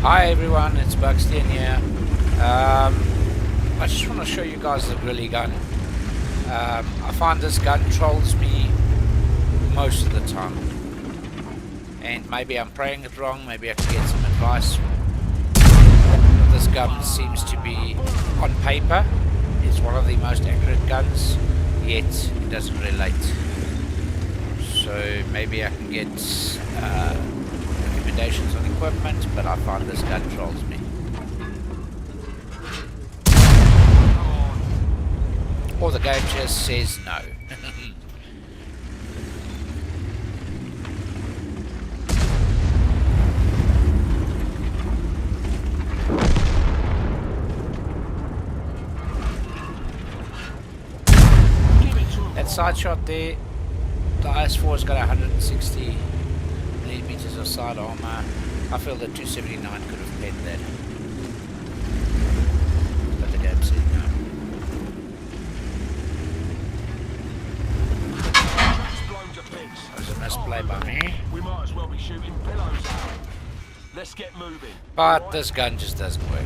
Hi everyone, it's Buxton here. I just want to show you guys the Grille gun. I find this gun trolls me most of the time. And maybe I'm praying it wrong, maybe I can get some advice. This gun seems to be, on paper, is one of the most accurate guns, yet it doesn't relate. So maybe I can get recommendations on equipment, but I find this gun trolls me. Or the game just says no. That side shot there, the IS-4 has got 160 millimeters of side armor. I feel that 279 could have penned that, but the game said no. That was a misplay by me. We might as well be shooting pillows out. Let's get moving. But this gun just doesn't work.